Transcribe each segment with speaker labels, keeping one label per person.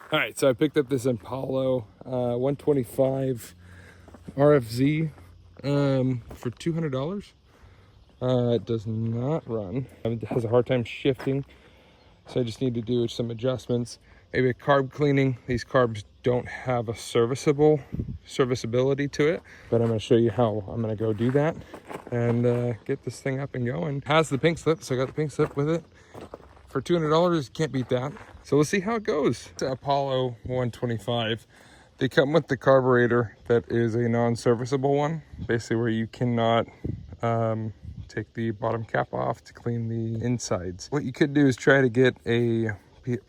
Speaker 1: All right, so I picked up this Impalo 125 RFZ for $200. It does not run. It has a hard time shifting, so I just need to do some adjustments. Maybe a carb cleaning. These carbs don't have a serviceability to it, but I'm going to show you how I'm going to go do that and get this thing up and going. It has the pink slip, so I got the pink slip with it. For $200, can't beat that. So let's see how it goes. It's Apollo 125. They come with the carburetor that is a non-serviceable one, basically where you cannot take the bottom cap off to clean the insides. What you could do is try to get a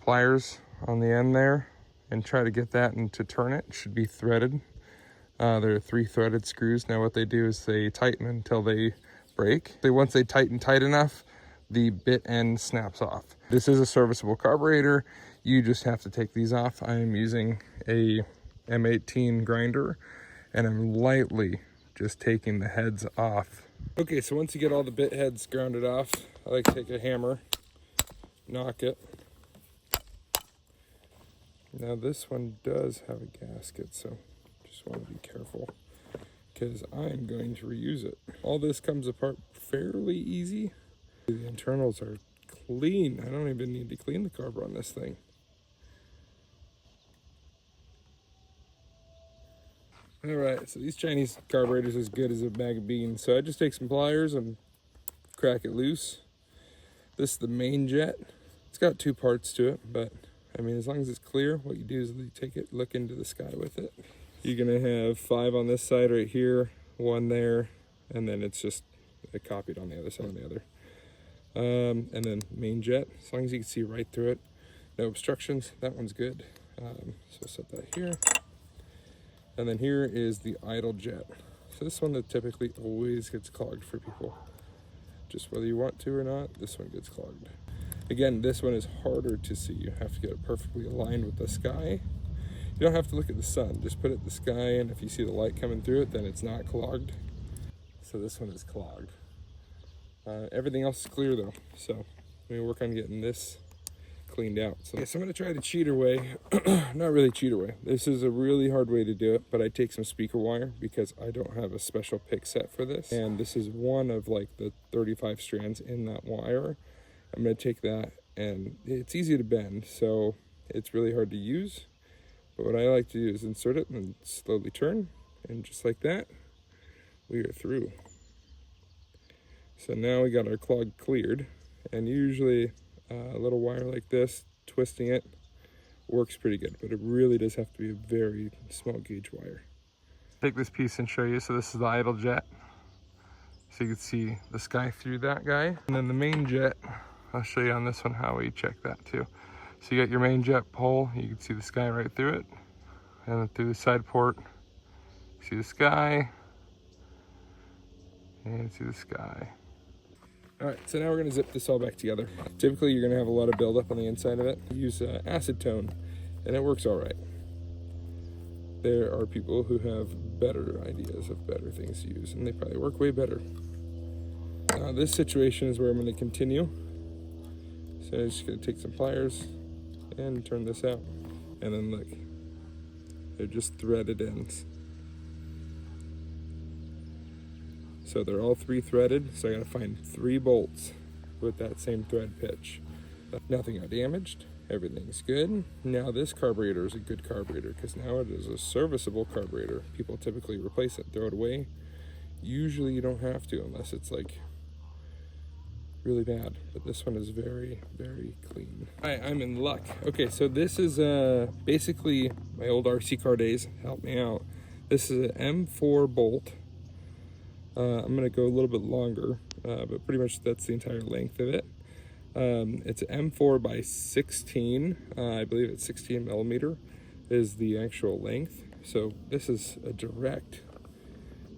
Speaker 1: pliers on the end there and try to get that and to turn it. It should be threaded. There are 3 threaded screws. Now what they do is they tighten until they break. Once they tighten tight enough, the bit end snaps off. This is a serviceable carburetor. You just have to take these off. I am using a M18 grinder and I'm lightly just taking the heads off. Okay, so once you get all the bit heads grounded off, I like to take a hammer, knock it. Now this one does have a gasket, so just want to be careful because I'm going to reuse it. All this comes apart fairly easy. The internals are clean. I don't even need to clean the carb on this thing. All right, so these Chinese carburetors are as good as a bag of beans. So I just take some pliers and crack it loose. This is the main jet. It's got 2 parts to it, but I mean, as long as it's clear, what you do is you take it, look into the sky with it. You're gonna have 5 on this side right here, 1 there, and then it's just copied on the other side on the other. And then main jet, as long as you can see right through it, no obstructions, that one's good. So set that here. And then here is the idle jet. So this one that typically always gets clogged for people. Just whether you want to or not, this one gets clogged. Again, this one is harder to see. You have to get it perfectly aligned with the sky. You don't have to look at the sun, just put it in the sky, and if you see the light coming through it, then it's not clogged. So this one is clogged. Everything else is clear though, so I'm gonna work on getting this cleaned out. So I'm gonna try the cheater way. Not really cheater way. This is a really hard way to do it, but I take some speaker wire because I don't have a special pick set for this. And this is one of like the 35 strands in that wire. I'm gonna take that, and it's easy to bend, so it's really hard to use. But what I like to do is insert it and slowly turn, and just like that, we are through. So now we got our clog cleared, and usually a little wire like this, twisting it, works pretty good, but it really does have to be a very small gauge wire. Take this piece and show you. So this is the idle jet. So you can see the sky through that guy. And then the main jet, I'll show you on this one how we check that too. So you got your main jet pole, you can see the sky right through it. And then through the side port, see the sky, and see the sky. All right, so now we're gonna zip this all back together. Typically, you're gonna have a lot of buildup on the inside of it. Use acetone, and it works all right. There are people who have better ideas of better things to use, and they probably work way better. Now, this situation is where I'm gonna continue. So I'm just gonna take some pliers and turn this out. And then look, they're just threaded ends. So they're all 3 threaded, so I gotta find 3 bolts with that same thread pitch. Nothing got damaged, everything's good. Now this carburetor is a good carburetor because now it is a serviceable carburetor. People typically replace it, throw it away. Usually you don't have to unless it's like really bad, but this one is very, very clean. I'm in luck. Okay, so this is basically my old RC car days. Help me out. This is an M4 bolt. I'm gonna go a little bit longer, but pretty much that's the entire length of it. It's an M4 by 16. I believe it's 16 millimeter is the actual length. So this is a direct,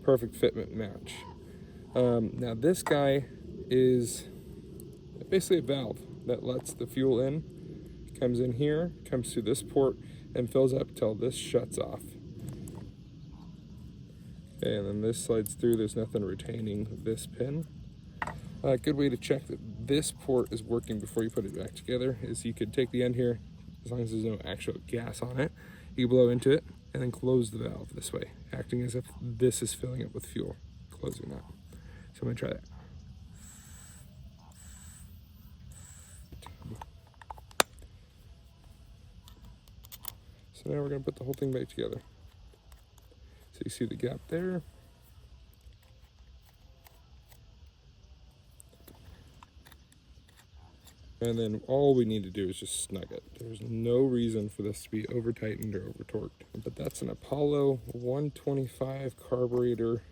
Speaker 1: perfect fitment match. Now this guy is basically a valve that lets the fuel in, comes in here, comes through this port, and fills up till this shuts off. Okay, and then this slides through. There's nothing retaining this pin. A good way to check that this port is working before you put it back together is you could take the end here, as long as there's no actual gas on it. You blow into it and then close the valve this way, acting as if this is filling it with fuel, closing that. So I'm gonna try that. So now we're gonna put the whole thing back together. So you see the gap there. And then all we need to do is just snug it. There's no reason for this to be over tightened or over torqued. But that's an Apollo 125 carburetor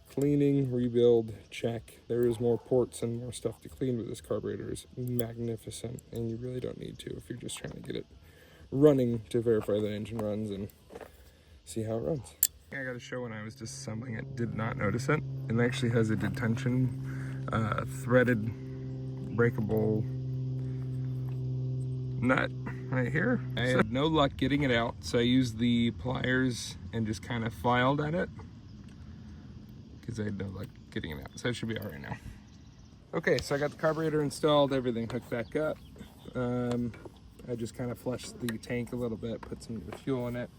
Speaker 1: cleaning, rebuild, check. There is more ports and more stuff to clean, but this carburetor is magnificent, and you really don't need to if you're just trying to get it running to verify the engine runs and see how it runs. I got to show when I was disassembling it, did not notice it. It actually has a detention threaded breakable nut right here. I had no luck getting it out, so I used the pliers and just kind of filed at it because I had no luck getting it out. So it should be all right now. Okay, so I got the carburetor installed, everything hooked back up. I just kind of flushed the tank a little bit, put some fuel in it.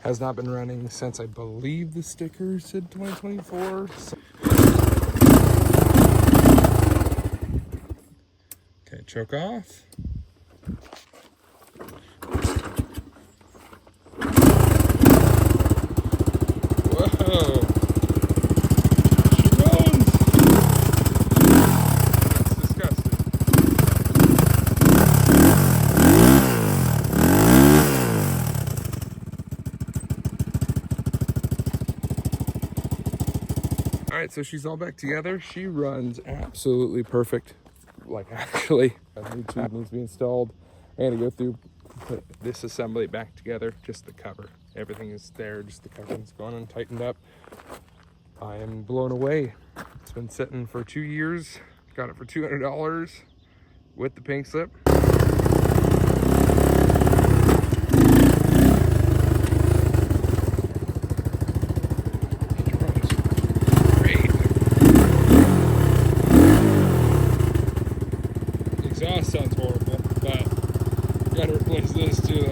Speaker 1: Has not been running since I believe the sticker said 2024. Okay, choke off. Whoa. She moans. That's disgusting. All right, so she's all back together. She runs absolutely perfect. Like, actually, a new tube needs to be installed. I had to go through, put this assembly back together, just the cover. Everything is there, just the cover's gone and tightened up. I am blown away. It's been sitting for 2 years. Got it for $200 with the pink slip. Exhaust sounds horrible, but gotta replace this too.